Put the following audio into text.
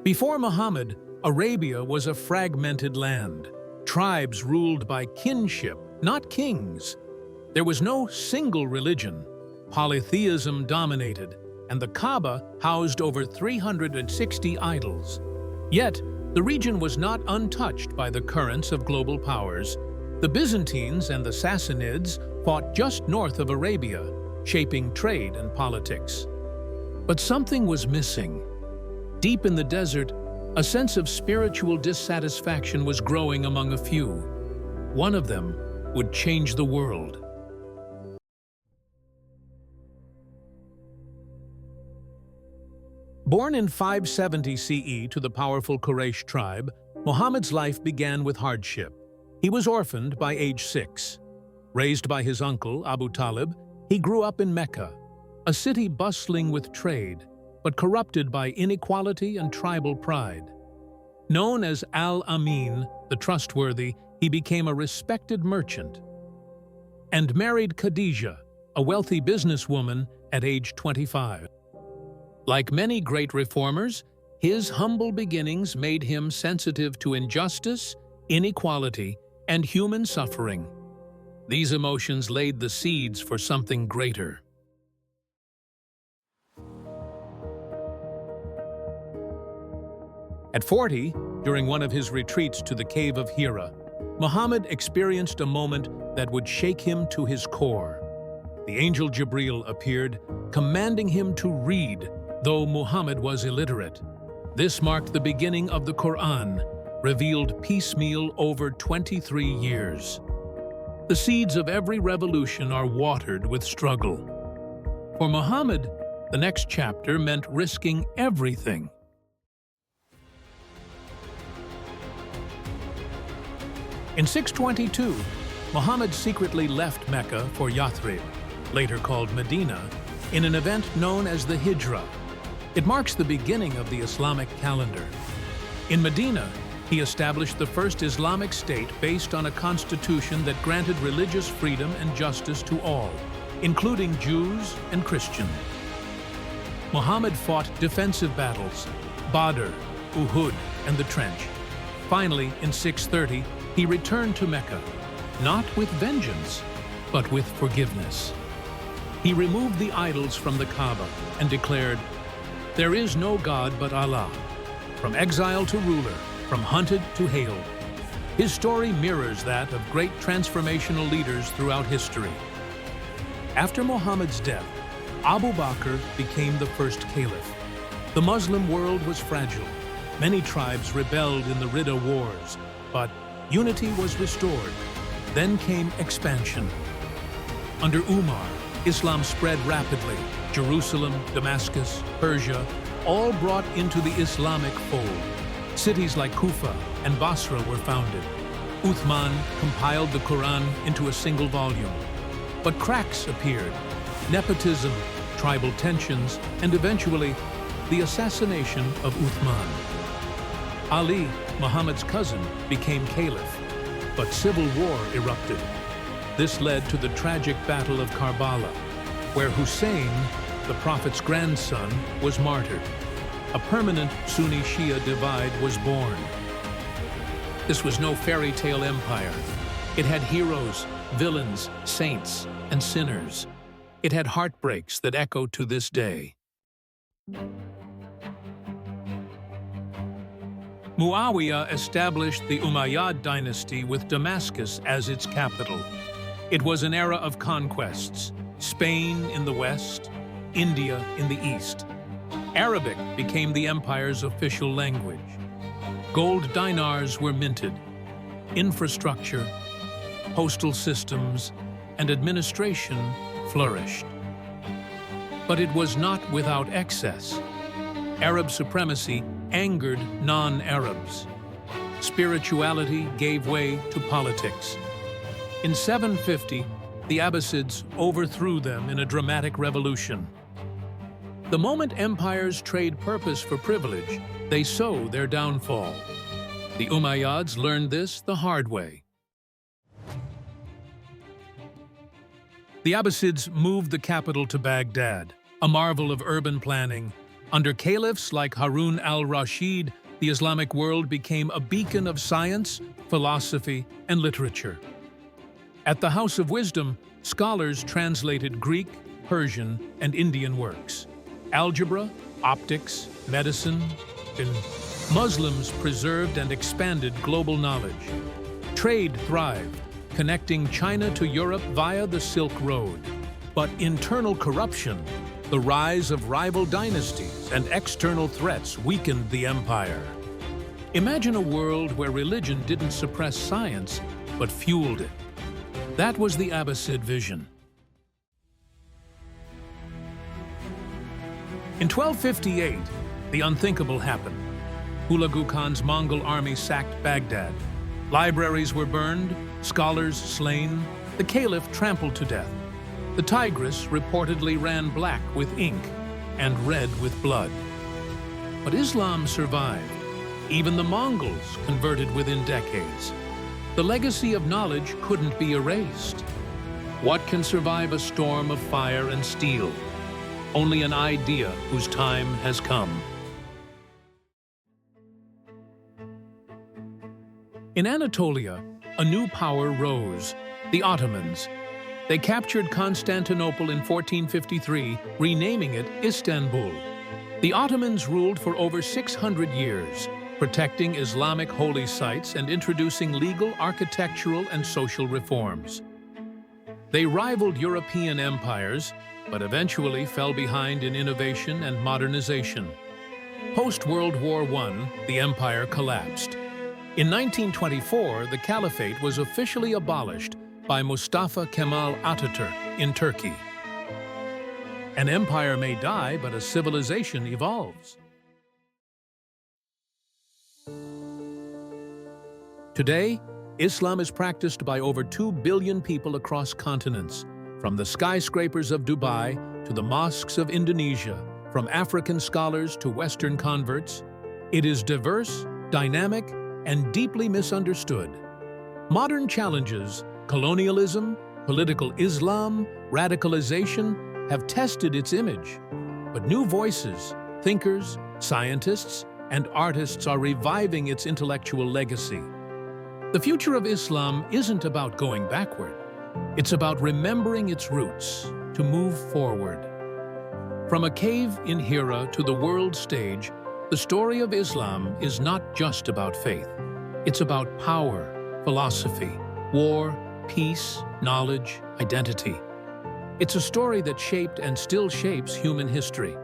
Before Muhammad, Arabia was a fragmented land. Tribes ruled by kinship, not kings. There was no single religion. Polytheism dominated, and the Kaaba housed over 360 idols. Yet, the region was not untouched by the currents of global powers. The Byzantines and the Sassanids fought just north of Arabia, shaping trade and politics. But something was missing. Deep in the desert, a sense of spiritual dissatisfaction was growing among a few. One of them would change the world. Born in 570 CE to the powerful Quraysh tribe, Muhammad's life began with hardship. He was orphaned by age 6. Raised by his uncle, Abu Talib, he grew up in Mecca, a city bustling with trade, but corrupted by inequality and tribal pride. Known as Al-Amin, the trustworthy, he became a respected merchant and married Khadija, a wealthy businesswoman, at age 25. Like many great reformers, his humble beginnings made him sensitive to injustice, inequality, and human suffering. These emotions laid the seeds for something greater. At 40, during one of his retreats to the cave of Hira, Muhammad experienced a moment that would shake him to his core. The angel Jibril appeared, commanding him to read, though Muhammad was illiterate. This marked the beginning of the Quran, revealed piecemeal over 23 years. The seeds of every revolution are watered with struggle. For Muhammad, the next chapter meant risking everything. In 622, Muhammad secretly left Mecca for Yathrib, later called Medina, in an event known as the Hijra. It marks the beginning of the Islamic calendar. In Medina, he established the first Islamic state based on a constitution that granted religious freedom and justice to all, including Jews and Christians. Muhammad fought defensive battles, Badr, Uhud, and the Trench. Finally, in 630, he returned to Mecca, not with vengeance, but with forgiveness. He removed the idols from the Kaaba and declared, "There is no God but Allah." From exile to ruler, from hunted to hailed. His story mirrors that of great transformational leaders throughout history. After Muhammad's death, Abu Bakr became the first caliph. The Muslim world was fragile. Many tribes rebelled in the Ridda Wars, but unity was restored. Then came expansion. Under Umar, Islam spread rapidly. Jerusalem, Damascus, Persia, all brought into the Islamic fold. Cities like Kufa and Basra were founded. Uthman compiled the Quran into a single volume. But cracks appeared: nepotism, tribal tensions, and eventually the assassination of Uthman. Ali, Muhammad's cousin, became caliph, but civil war erupted. This led to the tragic Battle of Karbala, where Hussein, the Prophet's grandson, was martyred. A permanent Sunni-Shia divide was born. This was no fairy tale empire. It had heroes, villains, saints, and sinners. It had heartbreaks that echo to this day. Muawiyah established the Umayyad dynasty with Damascus as its capital. It was an era of conquests: Spain in the west, India in the east. Arabic became the empire's official language. Gold dinars were minted. Infrastructure, postal systems, and administration flourished. But it was not without excess. Arab supremacy angered non-Arabs. Spirituality gave way to politics. In 750, the Abbasids overthrew them in a dramatic revolution. The moment empires trade purpose for privilege, they sow their downfall. The Umayyads learned this the hard way. The Abbasids moved the capital to Baghdad, a marvel of urban planning, Under caliphs like Harun al-Rashid, the Islamic world became a beacon of science, philosophy, and literature. At the House of Wisdom, scholars translated Greek, Persian, and Indian works. Algebra, optics, medicine, and Muslims preserved and expanded global knowledge. Trade thrived, connecting China to Europe via the Silk Road. But internal corruption, the rise of rival dynasties, and external threats weakened the empire. Imagine a world where religion didn't suppress science, but fueled it. That was the Abbasid vision. In 1258, the unthinkable happened. Hulagu Khan's Mongol army sacked Baghdad. Libraries were burned, scholars slain, the caliph trampled to death. The Tigris reportedly ran black with ink and red with blood. But Islam survived. Even the Mongols converted within decades. The legacy of knowledge couldn't be erased. What can survive a storm of fire and steel? Only an idea whose time has come. In Anatolia, a new power rose, the Ottomans. They captured Constantinople in 1453, renaming it Istanbul. The Ottomans ruled for over 600 years, protecting Islamic holy sites and introducing legal, architectural, and social reforms. They rivaled European empires, but eventually fell behind in innovation and modernization. Post-World War I, the empire collapsed. In 1924, the Caliphate was officially abolished by Mustafa Kemal Atatürk in Turkey. An empire may die, but a civilization evolves. Today, Islam is practiced by over 2 billion people across continents, from the skyscrapers of Dubai to the mosques of Indonesia, from African scholars to Western converts. It is diverse, dynamic, and deeply misunderstood. Modern challenges, colonialism, political Islam, radicalization, have tested its image. But new voices, thinkers, scientists, and artists are reviving its intellectual legacy. The future of Islam isn't about going backward. It's about remembering its roots to move forward. From a cave in Hira to the world stage, the story of Islam is not just about faith. It's about power, philosophy, war, peace, knowledge, identity. It's a story that shaped and still shapes human history.